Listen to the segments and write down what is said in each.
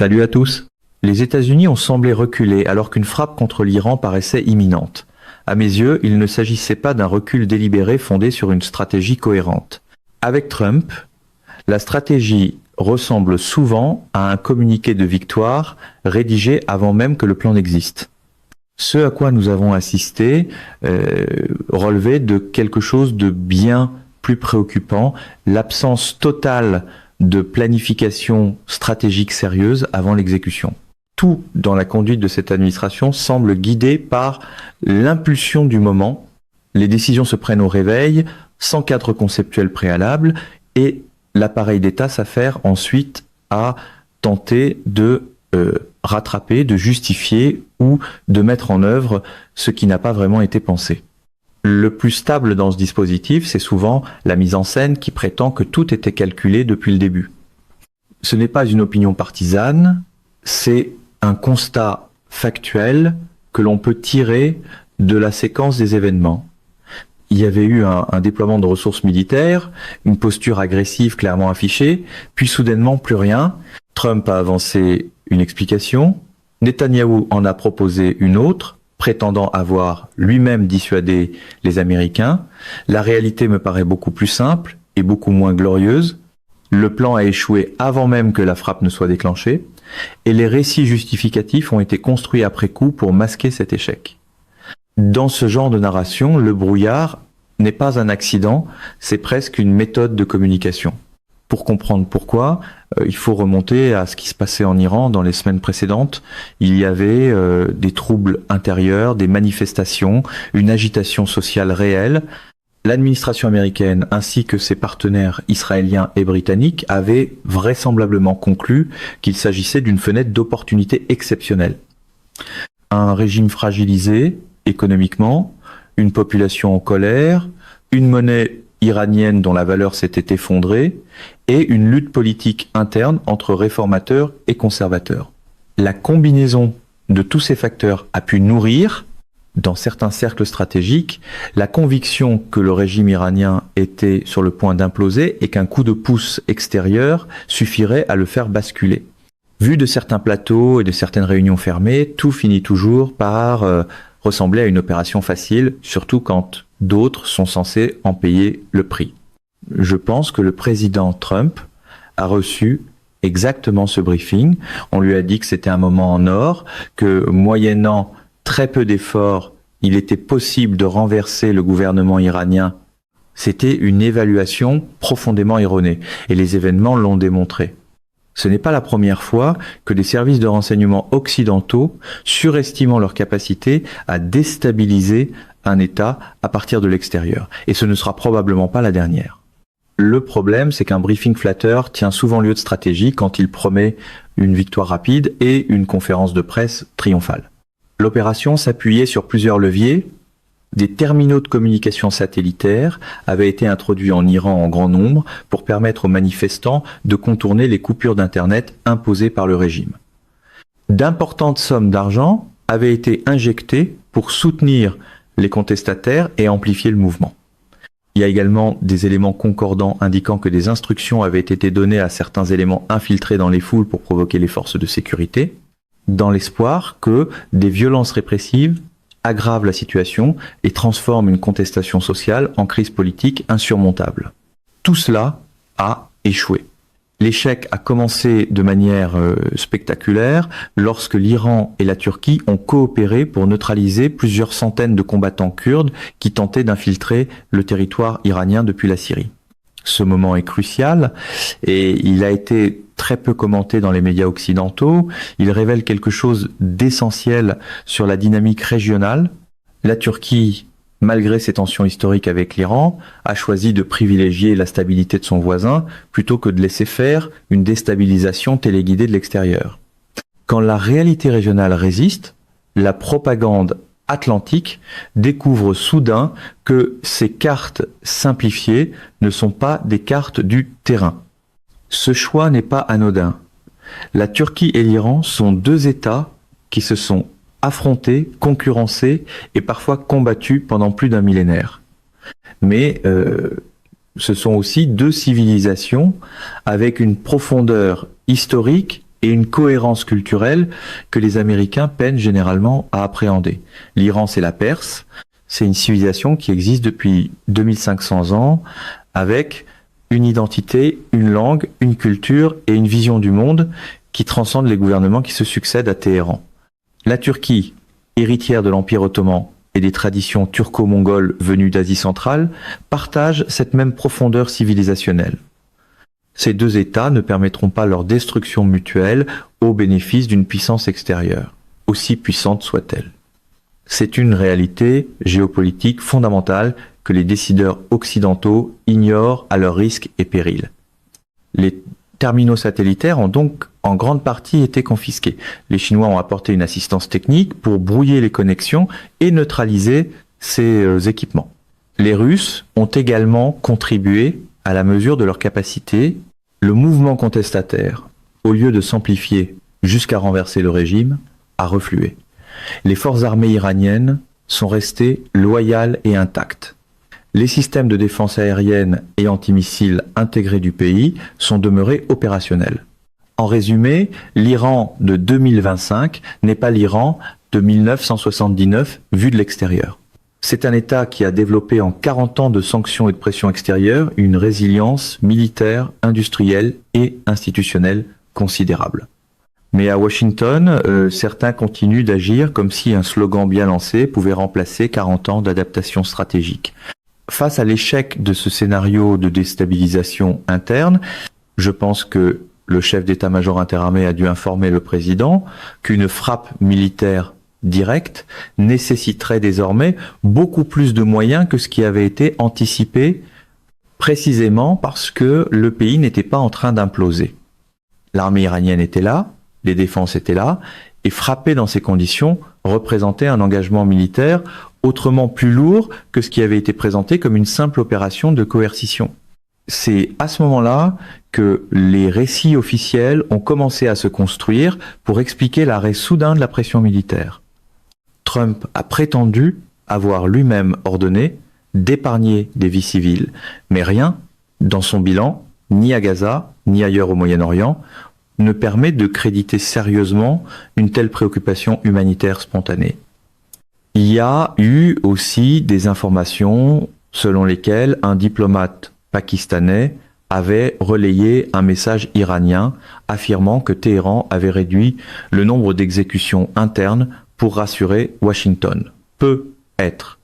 Salut à tous. Les États-Unis ont semblé reculer alors qu'une frappe contre l'Iran paraissait imminente. À mes yeux, il ne s'agissait pas d'un recul délibéré fondé sur une stratégie cohérente. Avec Trump, la stratégie ressemble souvent à un communiqué de victoire rédigé avant même que le plan n'existe. Ce à quoi nous avons assisté relevait de quelque chose de bien plus préoccupant, l'absence totale de planification stratégique sérieuse avant l'exécution. Tout dans la conduite de cette administration semble guidé par l'impulsion du moment. Les décisions se prennent au réveil, sans cadre conceptuel préalable, et l'appareil d'État s'affaire ensuite à tenter de rattraper, de justifier ou de mettre en œuvre ce qui n'a pas vraiment été pensé. Le plus stable dans ce dispositif, c'est souvent la mise en scène qui prétend que tout était calculé depuis le début. Ce n'est pas une opinion partisane, c'est un constat factuel que l'on peut tirer de la séquence des événements. Il y avait eu un déploiement de ressources militaires, une posture agressive clairement affichée, puis soudainement plus rien. Trump a avancé une explication, Netanyahou en a proposé une autre, prétendant avoir lui-même dissuadé les Américains. La réalité me paraît beaucoup plus simple et beaucoup moins glorieuse. Le plan a échoué avant même que la frappe ne soit déclenchée, et les récits justificatifs ont été construits après coup pour masquer cet échec. Dans ce genre de narration, le brouillard n'est pas un accident, c'est presque une méthode de communication. Pour comprendre pourquoi, il faut remonter à ce qui se passait en Iran dans les semaines précédentes. Il y avait des troubles intérieurs, des manifestations, une agitation sociale réelle. L'administration américaine ainsi que ses partenaires israéliens et britanniques avaient vraisemblablement conclu qu'il s'agissait d'une fenêtre d'opportunité exceptionnelle. Un régime fragilisé économiquement, une population en colère, une monnaie iranienne dont la valeur s'était effondrée, et une lutte politique interne entre réformateurs et conservateurs. La combinaison de tous ces facteurs a pu nourrir, dans certains cercles stratégiques, la conviction que le régime iranien était sur le point d'imploser et qu'un coup de pouce extérieur suffirait à le faire basculer. Vu de certains plateaux et de certaines réunions fermées, tout finit toujours par ressembler à une opération facile, surtout quand d'autres sont censés en payer le prix. Je pense que le président Trump a reçu exactement ce briefing. On lui a dit que c'était un moment en or, que moyennant très peu d'efforts, il était possible de renverser le gouvernement iranien. C'était une évaluation profondément erronée, et les événements l'ont démontré. Ce n'est pas la première fois que des services de renseignement occidentaux, surestimant leur capacité à déstabiliser un État à partir de l'extérieur. Et ce ne sera probablement pas la dernière. Le problème, c'est qu'un briefing flatteur tient souvent lieu de stratégie quand il promet une victoire rapide et une conférence de presse triomphale. L'opération s'appuyait sur plusieurs leviers. Des terminaux de communication satellitaires avaient été introduits en Iran en grand nombre pour permettre aux manifestants de contourner les coupures d'Internet imposées par le régime. D'importantes sommes d'argent avaient été injectées pour soutenir les contestataires et amplifier le mouvement. Il y a également des éléments concordants indiquant que des instructions avaient été données à certains éléments infiltrés dans les foules pour provoquer les forces de sécurité, dans l'espoir que des violences répressives aggravent la situation et transforment une contestation sociale en crise politique insurmontable. Tout cela a échoué. L'échec a commencé de manière spectaculaire lorsque l'Iran et la Turquie ont coopéré pour neutraliser plusieurs centaines de combattants kurdes qui tentaient d'infiltrer le territoire iranien depuis la Syrie. Ce moment est crucial et il a été très peu commenté dans les médias occidentaux. Il révèle quelque chose d'essentiel sur la dynamique régionale. La Turquie, malgré ses tensions historiques avec l'Iran, a choisi de privilégier la stabilité de son voisin plutôt que de laisser faire une déstabilisation téléguidée de l'extérieur. Quand la réalité régionale résiste, la propagande atlantique découvre soudain que ces cartes simplifiées ne sont pas des cartes du terrain. Ce choix n'est pas anodin. La Turquie et l'Iran sont deux États qui se sont affrontés, concurrencés et parfois combattus pendant plus d'un millénaire. Mais ce sont aussi deux civilisations avec une profondeur historique et une cohérence culturelle que les Américains peinent généralement à appréhender. L'Iran, c'est la Perse, c'est une civilisation qui existe depuis 2500 ans, avec une identité, une langue, une culture et une vision du monde qui transcendent les gouvernements qui se succèdent à Téhéran. La Turquie, héritière de l'Empire ottoman et des traditions turco-mongoles venues d'Asie centrale, partage cette même profondeur civilisationnelle. Ces deux États ne permettront pas leur destruction mutuelle au bénéfice d'une puissance extérieure, aussi puissante soit-elle. C'est une réalité géopolitique fondamentale que les décideurs occidentaux ignorent à leurs risques et périls. Les terminaux satellitaires ont donc en grande partie été confisqués. Les Chinois ont apporté une assistance technique pour brouiller les connexions et neutraliser ces équipements. Les Russes ont également contribué à la mesure de leur capacité. Le mouvement contestataire, au lieu de s'amplifier jusqu'à renverser le régime, a reflué. Les forces armées iraniennes sont restées loyales et intactes. Les systèmes de défense aérienne et antimissiles intégrés du pays sont demeurés opérationnels. En résumé, l'Iran de 2025 n'est pas l'Iran de 1979 vu de l'extérieur. C'est un État qui a développé en 40 ans de sanctions et de pression extérieure une résilience militaire, industrielle et institutionnelle considérable. Mais à Washington, certains continuent d'agir comme si un slogan bien lancé pouvait remplacer 40 ans d'adaptation stratégique. Face à l'échec de ce scénario de déstabilisation interne, je pense que le chef d'état-major interarmée a dû informer le président qu'une frappe militaire directe nécessiterait désormais beaucoup plus de moyens que ce qui avait été anticipé, précisément parce que le pays n'était pas en train d'imploser. L'armée iranienne était là, les défenses étaient là, et frapper dans ces conditions représentait un engagement militaire autrement plus lourd que ce qui avait été présenté comme une simple opération de coercition. C'est à ce moment-là que les récits officiels ont commencé à se construire pour expliquer l'arrêt soudain de la pression militaire. Trump a prétendu avoir lui-même ordonné d'épargner des vies civiles, mais rien dans son bilan, ni à Gaza, ni ailleurs au Moyen-Orient, ne permet de créditer sérieusement une telle préoccupation humanitaire spontanée. Il y a eu aussi des informations selon lesquelles un diplomate pakistanais avait relayé un message iranien affirmant que Téhéran avait réduit le nombre d'exécutions internes pour rassurer Washington. Peut être.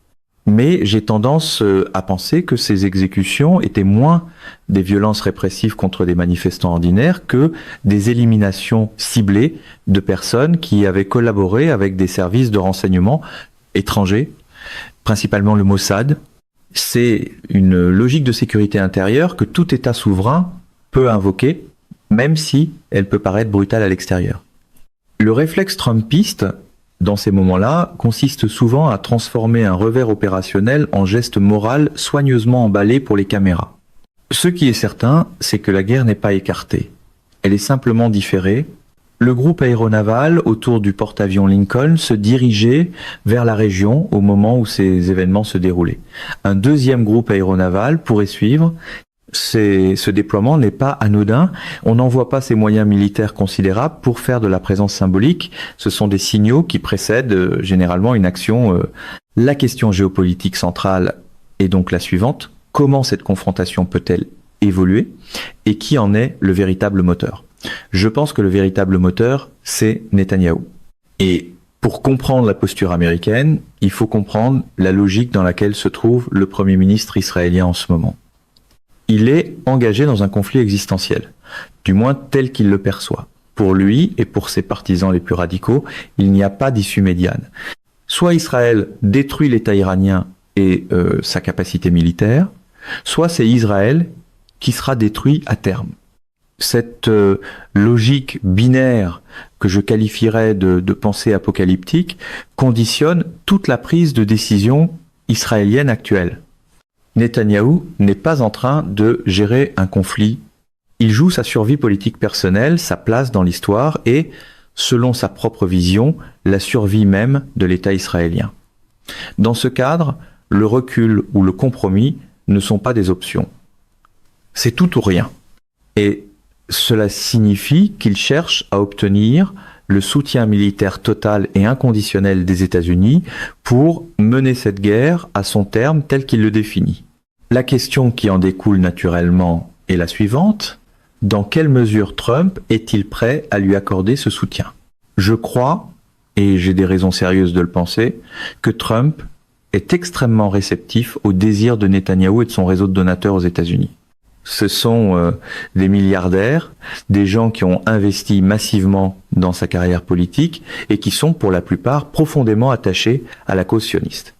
Mais j'ai tendance à penser que ces exécutions étaient moins des violences répressives contre des manifestants ordinaires que des éliminations ciblées de personnes qui avaient collaboré avec des services de renseignement étrangers, principalement le Mossad. C'est une logique de sécurité intérieure que tout État souverain peut invoquer, même si elle peut paraître brutale à l'extérieur. Le réflexe trumpiste, dans ces moments-là, consiste souvent à transformer un revers opérationnel en geste moral soigneusement emballé pour les caméras. Ce qui est certain, c'est que la guerre n'est pas écartée. Elle est simplement différée. Le groupe aéronaval autour du porte-avions Lincoln se dirigeait vers la région au moment où ces événements se déroulaient. Un deuxième groupe aéronaval pourrait suivre. Ce déploiement n'est pas anodin. On n'envoie pas ces moyens militaires considérables pour faire de la présence symbolique. Ce sont des signaux qui précèdent généralement une action. La question géopolitique centrale est donc la suivante. Comment cette confrontation peut-elle évoluer et qui en est le véritable moteur ? Je pense que le véritable moteur, c'est Netanyahou. Et pour comprendre la posture américaine, il faut comprendre la logique dans laquelle se trouve le Premier ministre israélien en ce moment. Il est engagé dans un conflit existentiel, du moins tel qu'il le perçoit. Pour lui et pour ses partisans les plus radicaux, il n'y a pas d'issue médiane. Soit Israël détruit l'État iranien et sa capacité militaire, soit c'est Israël qui sera détruit à terme. Cette logique binaire que je qualifierais de pensée apocalyptique conditionne toute la prise de décision israélienne actuelle. Netanyahou n'est pas en train de gérer un conflit. Il joue sa survie politique personnelle, sa place dans l'histoire et, selon sa propre vision, la survie même de l'État israélien. Dans ce cadre, le recul ou le compromis ne sont pas des options. C'est tout ou rien. Et Cela signifie qu'il cherche à obtenir le soutien militaire total et inconditionnel des États-Unis pour mener cette guerre à son terme tel qu'il le définit. La question qui en découle naturellement est la suivante: dans quelle mesure Trump est-il prêt à lui accorder ce soutien? Je crois, et j'ai des raisons sérieuses de le penser, que Trump est extrêmement réceptif au désir de Netanyahou et de son réseau de donateurs aux États-Unis. Ce sont des milliardaires, des gens qui ont investi massivement dans sa carrière politique et qui sont pour la plupart profondément attachés à la cause sioniste.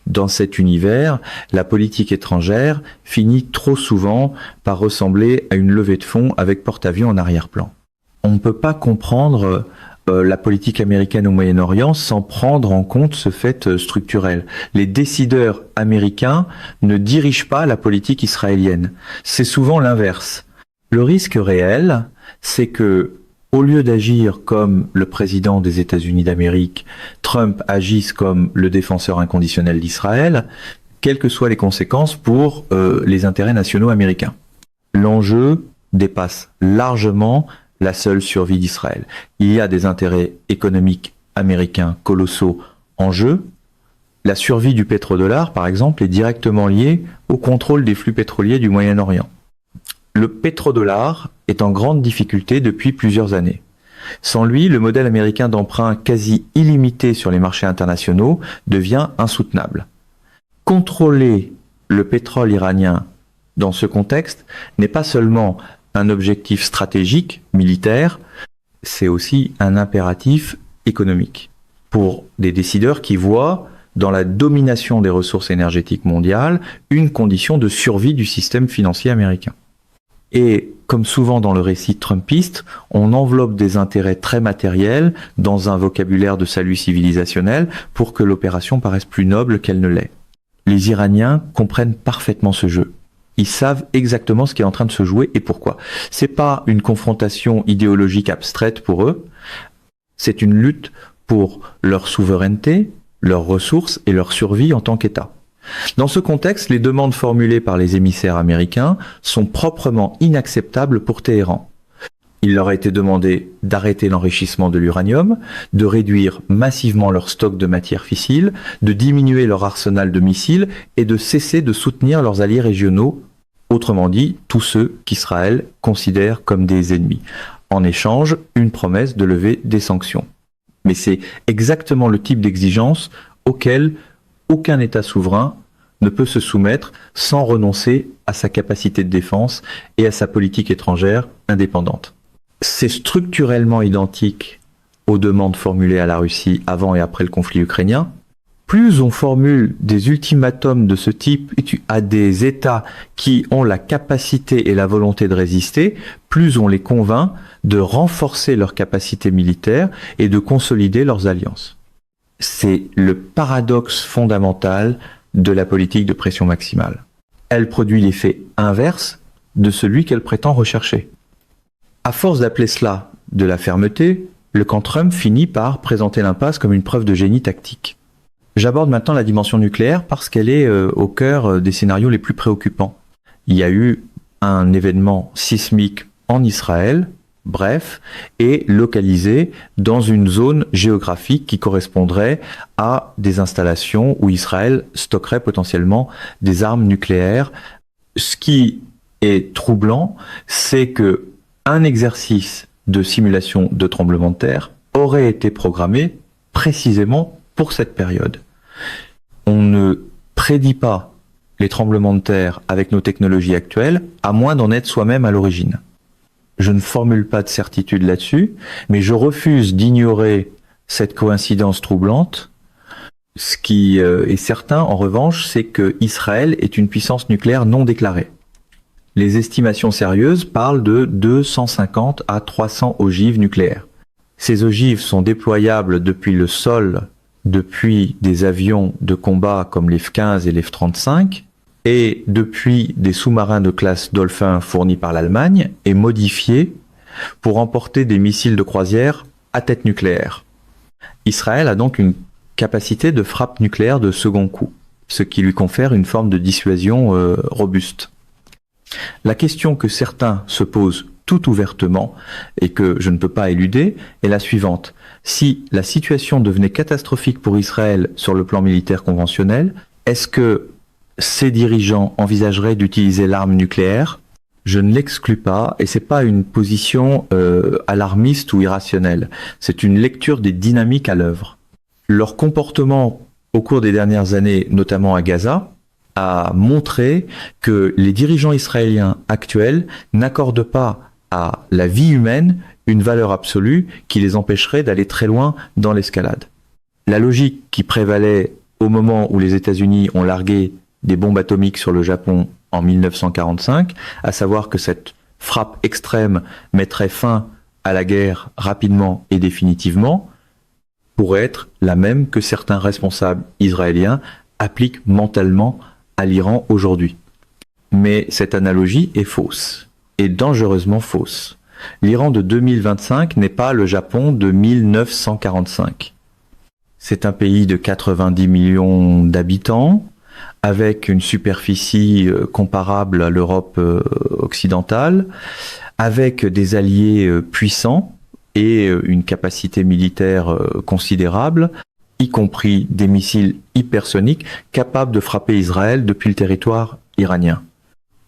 Dans cet univers, la politique étrangère finit trop souvent par ressembler à une levée de fonds avec porte-avions en arrière-plan. On ne peut pas comprendre la politique américaine au Moyen-Orient sans prendre en compte ce fait structurel. Les décideurs américains ne dirigent pas la politique israélienne. C'est souvent l'inverse. Le risque réel, c'est que, au lieu d'agir comme le président des États-Unis d'Amérique, Trump agisse comme le défenseur inconditionnel d'Israël, quelles que soient les conséquences pour les intérêts nationaux américains. L'enjeu dépasse largement la seule survie d'Israël. Il y a des intérêts économiques américains colossaux en jeu. La survie du pétrodollar, par exemple, est directement liée au contrôle des flux pétroliers du Moyen-Orient. Le pétrodollar est en grande difficulté depuis plusieurs années. Sans lui, le modèle américain d'emprunt quasi illimité sur les marchés internationaux devient insoutenable. Contrôler le pétrole iranien dans ce contexte n'est pas seulement un objectif stratégique, militaire, c'est aussi un impératif économique pour des décideurs qui voient dans la domination des ressources énergétiques mondiales une condition de survie du système financier américain. Et comme souvent dans le récit trumpiste, on enveloppe des intérêts très matériels dans un vocabulaire de salut civilisationnel pour que l'opération paraisse plus noble qu'elle ne l'est. Les Iraniens comprennent parfaitement ce jeu. Ils savent exactement ce qui est en train de se jouer et pourquoi. C'est pas une confrontation idéologique abstraite pour eux, c'est une lutte pour leur souveraineté, leurs ressources et leur survie en tant qu'État. Dans ce contexte, les demandes formulées par les émissaires américains sont proprement inacceptables pour Téhéran. Il leur a été demandé d'arrêter l'enrichissement de l'uranium, de réduire massivement leur stock de matières fissiles, de diminuer leur arsenal de missiles et de cesser de soutenir leurs alliés régionaux, autrement dit, tous ceux qu'Israël considère comme des ennemis. En échange, une promesse de lever des sanctions. Mais c'est exactement le type d'exigence auquel aucun État souverain ne peut se soumettre sans renoncer à sa capacité de défense et à sa politique étrangère indépendante. C'est structurellement identique aux demandes formulées à la Russie avant et après le conflit ukrainien. Plus on formule des ultimatums de ce type à des États qui ont la capacité et la volonté de résister, plus on les convainc de renforcer leur capacité militaire et de consolider leurs alliances. C'est le paradoxe fondamental de la politique de pression maximale. Elle produit l'effet inverse de celui qu'elle prétend rechercher. À force d'appeler cela de la fermeté, le camp Trump finit par présenter l'impasse comme une preuve de génie tactique. J'aborde maintenant la dimension nucléaire parce qu'elle est au cœur des scénarios les plus préoccupants. Il y a eu un événement sismique en Israël, bref, et localisé dans une zone géographique qui correspondrait à des installations où Israël stockerait potentiellement des armes nucléaires. Ce qui est troublant, c'est que un exercice de simulation de tremblement de terre aurait été programmé précisément pour cette période. On ne prédit pas les tremblements de terre avec nos technologies actuelles, à moins d'en être soi-même à l'origine. Je ne formule pas de certitude là-dessus, mais je refuse d'ignorer cette coïncidence troublante. Ce qui est certain, en revanche, c'est que Israël est une puissance nucléaire non déclarée. Les estimations sérieuses parlent de 250 à 300 ogives nucléaires. Ces ogives sont déployables depuis le sol, depuis des avions de combat comme les F-15 et les F-35, et depuis des sous-marins de classe Dolphin fournis par l'Allemagne et modifiés pour emporter des missiles de croisière à tête nucléaire. Israël a donc une capacité de frappe nucléaire de second coup, ce qui lui confère une forme de dissuasion robuste. La question que certains se posent tout ouvertement et que je ne peux pas éluder est la suivante. Si la situation devenait catastrophique pour Israël sur le plan militaire conventionnel, est-ce que ces dirigeants envisageraient d'utiliser l'arme nucléaire ? Je ne l'exclus pas, et c'est pas une position alarmiste ou irrationnelle. C'est une lecture des dynamiques à l'œuvre. Leur comportement au cours des dernières années, notamment à Gaza, a montré que les dirigeants israéliens actuels n'accordent pas à la vie humaine une valeur absolue qui les empêcherait d'aller très loin dans l'escalade. La logique qui prévalait au moment où les États-Unis ont largué des bombes atomiques sur le Japon en 1945, à savoir que cette frappe extrême mettrait fin à la guerre rapidement et définitivement, pourrait être la même que certains responsables israéliens appliquent mentalement à l'Iran aujourd'hui. Mais cette analogie est fausse, et dangereusement fausse. L'Iran de 2025 n'est pas le Japon de 1945. C'est un pays de 90 millions d'habitants, avec une superficie comparable à l'Europe occidentale, avec des alliés puissants et une capacité militaire considérable, y compris des missiles hypersoniques capables de frapper Israël depuis le territoire iranien.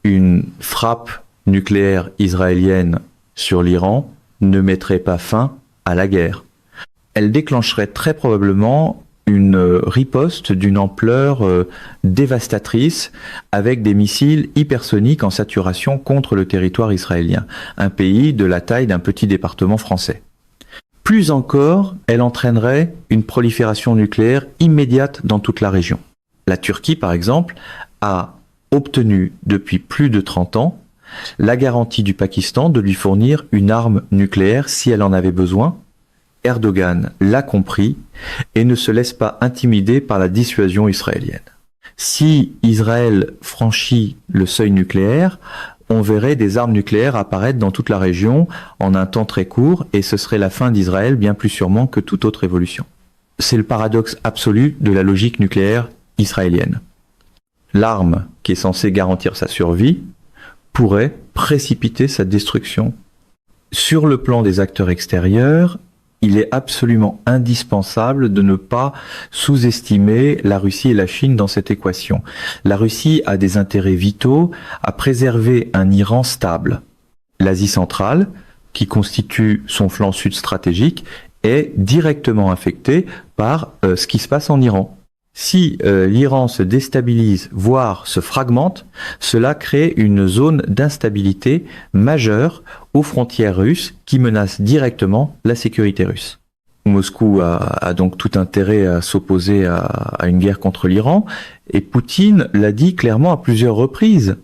Une frappe nucléaire israélienne sur l'Iran ne mettrait pas fin à la guerre. Elle déclencherait très probablement une riposte d'une ampleur dévastatrice avec des missiles hypersoniques en saturation contre le territoire israélien, un pays de la taille d'un petit département français. Plus encore, elle entraînerait une prolifération nucléaire immédiate dans toute la région. La Turquie, par exemple, a obtenu depuis plus de 30 ans la garantie du Pakistan de lui fournir une arme nucléaire si elle en avait besoin. Erdogan l'a compris et ne se laisse pas intimider par la dissuasion israélienne. Si Israël franchit le seuil nucléaire, on verrait des armes nucléaires apparaître dans toute la région en un temps très court et ce serait la fin d'Israël bien plus sûrement que toute autre évolution. C'est le paradoxe absolu de la logique nucléaire israélienne. L'arme qui est censée garantir sa survie pourrait précipiter sa destruction. Sur le plan des acteurs extérieurs, il est absolument indispensable de ne pas sous-estimer la Russie et la Chine dans cette équation. La Russie a des intérêts vitaux à préserver un Iran stable. L'Asie centrale, qui constitue son flanc sud stratégique, est directement affectée par ce qui se passe en Iran. Si l'Iran se déstabilise, voire se fragmente, cela crée une zone d'instabilité majeure aux frontières russes qui menace directement la sécurité russe. Moscou a donc tout intérêt à s'opposer à une guerre contre l'Iran, et Poutine l'a dit clairement à plusieurs reprises.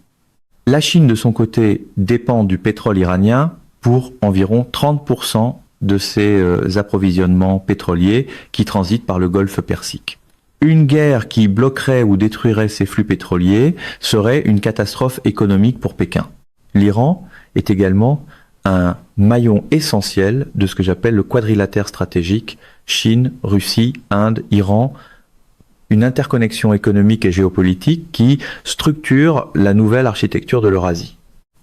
La Chine, de son côté, dépend du pétrole iranien pour environ 30% de ses approvisionnements pétroliers qui transitent par le Golfe Persique. Une guerre qui bloquerait ou détruirait ces flux pétroliers serait une catastrophe économique pour Pékin. L'Iran est également un maillon essentiel de ce que j'appelle le quadrilatère stratégique Chine, Russie, Inde, Iran, une interconnexion économique et géopolitique qui structure la nouvelle architecture de l'Eurasie.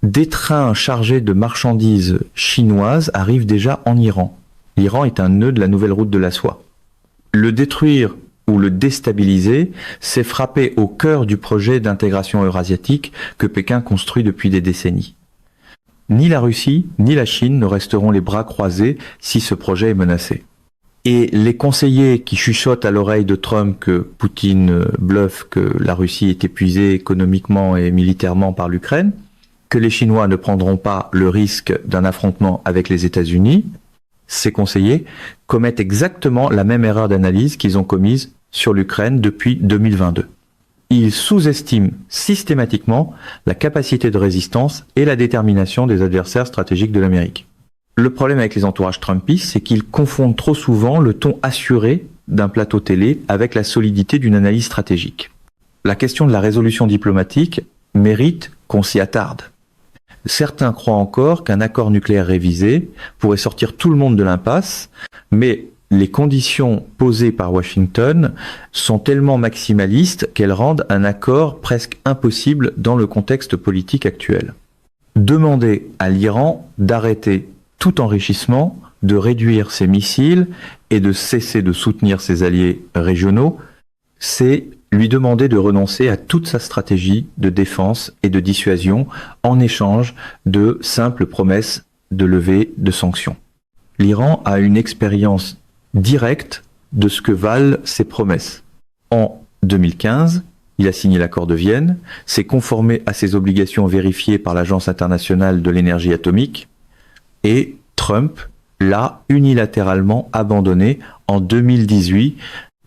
Des trains chargés de marchandises chinoises arrivent déjà en Iran. L'Iran est un nœud de la nouvelle route de la soie. Le détruire ou le déstabiliser, c'est frapper au cœur du projet d'intégration eurasiatique que Pékin construit depuis des décennies. Ni la Russie, ni la Chine ne resteront les bras croisés si ce projet est menacé. Et les conseillers qui chuchotent à l'oreille de Trump que Poutine bluffe, que la Russie est épuisée économiquement et militairement par l'Ukraine, que les Chinois ne prendront pas le risque d'un affrontement avec les États-Unis, ces conseillers commettent exactement la même erreur d'analyse qu'ils ont commise sur l'Ukraine depuis 2022. Ils sous-estiment systématiquement la capacité de résistance et la détermination des adversaires stratégiques de l'Amérique. Le problème avec les entourages trumpistes, c'est qu'ils confondent trop souvent le ton assuré d'un plateau télé avec la solidité d'une analyse stratégique. La question de la résolution diplomatique mérite qu'on s'y attarde. Certains croient encore qu'un accord nucléaire révisé pourrait sortir tout le monde de l'impasse, mais les conditions posées par Washington sont tellement maximalistes qu'elles rendent un accord presque impossible dans le contexte politique actuel. demander à l'Iran d'arrêter tout enrichissement, de réduire ses missiles et de cesser de soutenir ses alliés régionaux, c'est lui demander de renoncer à toute sa stratégie de défense et de dissuasion en échange de simples promesses de levée de sanctions. L'Iran a une expérience directe de ce que valent ces promesses. En 2015, il a signé l'accord de Vienne, s'est conformé à ses obligations vérifiées par l'Agence internationale de l'énergie atomique, et Trump l'a unilatéralement abandonné en 2018.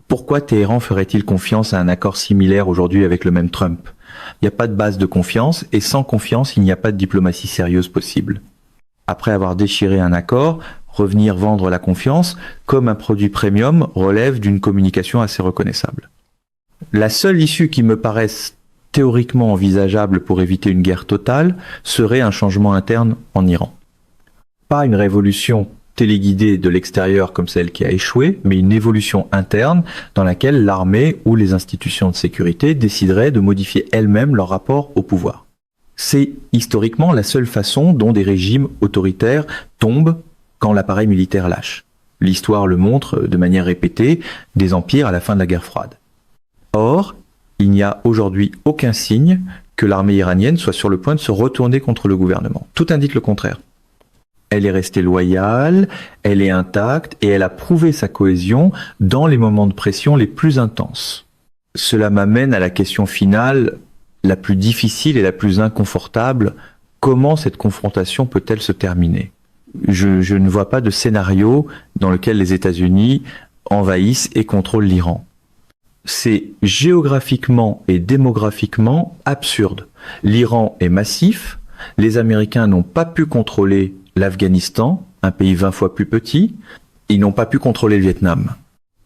Pourquoi Téhéran ferait-il confiance à un accord similaire aujourd'hui avec le même Trump? Il n'y a pas de base de confiance, et sans confiance, il n'y a pas de diplomatie sérieuse possible. Après avoir déchiré un accord, revenir vendre la confiance comme un produit premium relève d'une communication assez reconnaissable. La seule issue qui me paraisse théoriquement envisageable pour éviter une guerre totale serait un changement interne en Iran. Pas une révolution téléguidée de l'extérieur comme celle qui a échoué, mais une évolution interne dans laquelle l'armée ou les institutions de sécurité décideraient de modifier elles-mêmes leur rapport au pouvoir. C'est historiquement la seule façon dont des régimes autoritaires tombent quand l'appareil militaire lâche. L'histoire le montre de manière répétée, des empires à la fin de la guerre froide. Or, il n'y a aujourd'hui aucun signe que l'armée iranienne soit sur le point de se retourner contre le gouvernement. Tout indique le contraire. Elle est restée loyale, elle est intacte et elle a prouvé sa cohésion dans les moments de pression les plus intenses. Cela m'amène à la question finale, la plus difficile et la plus inconfortable. Comment cette confrontation peut-elle se terminer ? Je ne vois pas de scénario dans lequel les États-Unis envahissent et contrôlent l'Iran. C'est géographiquement et démographiquement absurde. L'Iran est massif, les Américains n'ont pas pu contrôler l'Afghanistan, un pays 20 fois plus petit, ils n'ont pas pu contrôler le Vietnam.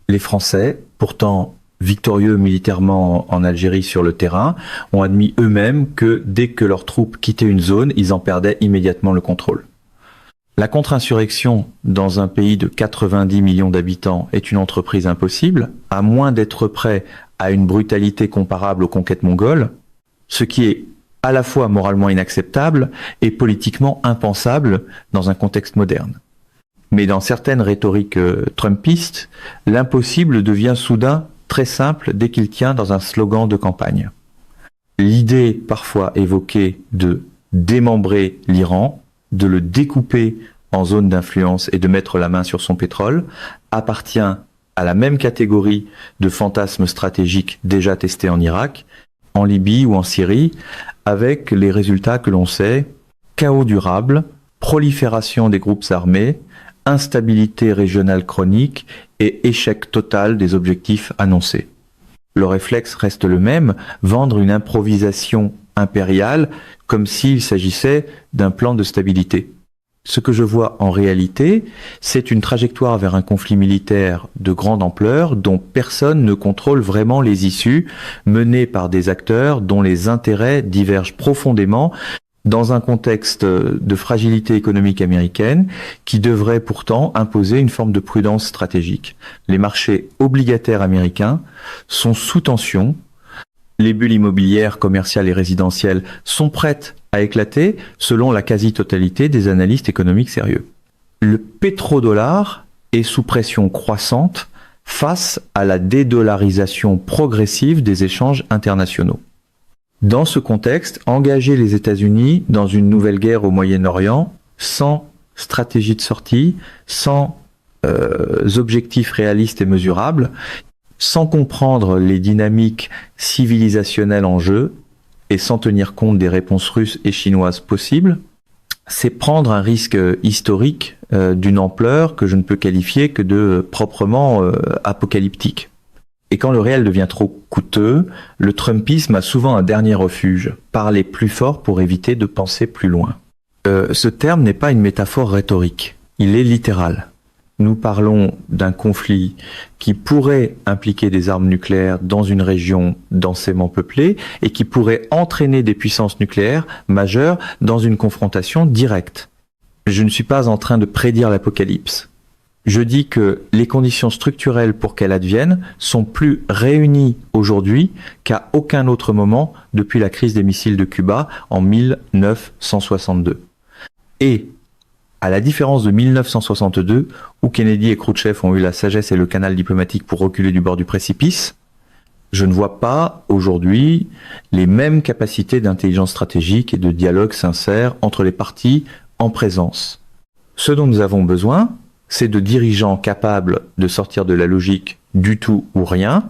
Les Français, pourtant victorieux militairement en Algérie sur le terrain, ont admis eux-mêmes que dès que leurs troupes quittaient une zone, ils en perdaient immédiatement le contrôle. La contre-insurrection dans un pays de 90 millions d'habitants est une entreprise impossible, à moins d'être prêt à une brutalité comparable aux conquêtes mongoles, ce qui est à la fois moralement inacceptable et politiquement impensable dans un contexte moderne. Mais dans certaines rhétoriques trumpistes, l'impossible devient soudain très simple dès qu'il tient dans un slogan de campagne. L'idée parfois évoquée de démembrer l'Iran, de le découper en zone d'influence et de mettre la main sur son pétrole, appartient à la même catégorie de fantasmes stratégiques déjà testés en Irak, en Libye ou en Syrie, avec les résultats que l'on sait: chaos durable, prolifération des groupes armés, instabilité régionale chronique et échec total des objectifs annoncés. Le réflexe reste le même, vendre une improvisation impériale comme s'il s'agissait d'un plan de stabilité. Ce que je vois en réalité, c'est une trajectoire vers un conflit militaire de grande ampleur dont personne ne contrôle vraiment les issues, mené par des acteurs dont les intérêts divergent profondément dans un contexte de fragilité économique américaine qui devrait pourtant imposer une forme de prudence stratégique. Les marchés obligataires américains sont sous tension. Les bulles immobilières, commerciales et résidentielles sont prêtes à éclater selon la quasi-totalité des analystes économiques sérieux. Le pétrodollar est sous pression croissante face à la dédollarisation progressive des échanges internationaux. Dans ce contexte, engager les États-Unis dans une nouvelle guerre au Moyen-Orient sans stratégie de sortie, sans objectifs réalistes et mesurables, sans comprendre les dynamiques civilisationnelles en jeu et sans tenir compte des réponses russes et chinoises possibles, c'est prendre un risque historique d'une ampleur que je ne peux qualifier que de proprement apocalyptique. Et quand le réel devient trop coûteux, le trumpisme a souvent un dernier refuge: parler plus fort pour éviter de penser plus loin. Ce terme n'est pas une métaphore rhétorique, il est littéral. Nous parlons d'un conflit qui pourrait impliquer des armes nucléaires dans une région densément peuplée et qui pourrait entraîner des puissances nucléaires majeures dans une confrontation directe. Je ne suis pas en train de prédire l'apocalypse. Je dis que les conditions structurelles pour qu'elle advienne sont plus réunies aujourd'hui qu'à aucun autre moment depuis la crise des missiles de Cuba en 1962. Et, à la différence de 1962, où Kennedy et Khrouchtchev ont eu la sagesse et le canal diplomatique pour reculer du bord du précipice, je ne vois pas aujourd'hui les mêmes capacités d'intelligence stratégique et de dialogue sincère entre les parties en présence. Ce dont nous avons besoin, c'est de dirigeants capables de sortir de la logique du tout ou rien,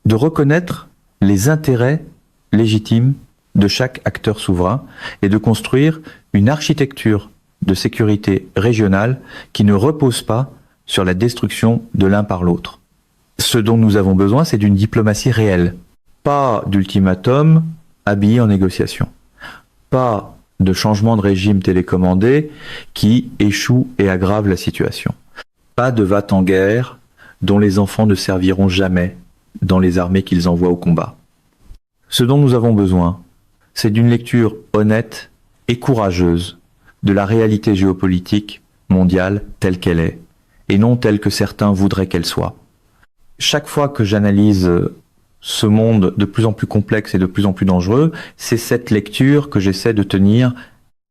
de reconnaître les intérêts légitimes de chaque acteur souverain et de construire une architecture de sécurité régionale qui ne repose pas sur la destruction de l'un par l'autre. Ce dont nous avons besoin, c'est d'une diplomatie réelle, pas d'ultimatum habillé en négociation, pas de changement de régime télécommandé qui échoue et aggrave la situation. Pas de va-t-en-guerre dont les enfants ne serviront jamais dans les armées qu'ils envoient au combat. Ce dont nous avons besoin, c'est d'une lecture honnête et courageuse de la réalité géopolitique mondiale telle qu'elle est, et non telle que certains voudraient qu'elle soit. Chaque fois que j'analyse ce monde de plus en plus complexe et de plus en plus dangereux, c'est cette lecture que j'essaie de tenir.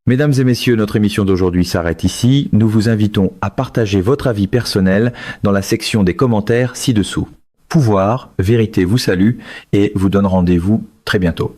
Mesdames et messieurs, notre émission d'aujourd'hui s'arrête ici. Nous vous invitons à partager votre avis personnel dans la section des commentaires ci-dessous. Pouvoir, vérité vous salue et vous donne rendez-vous très bientôt.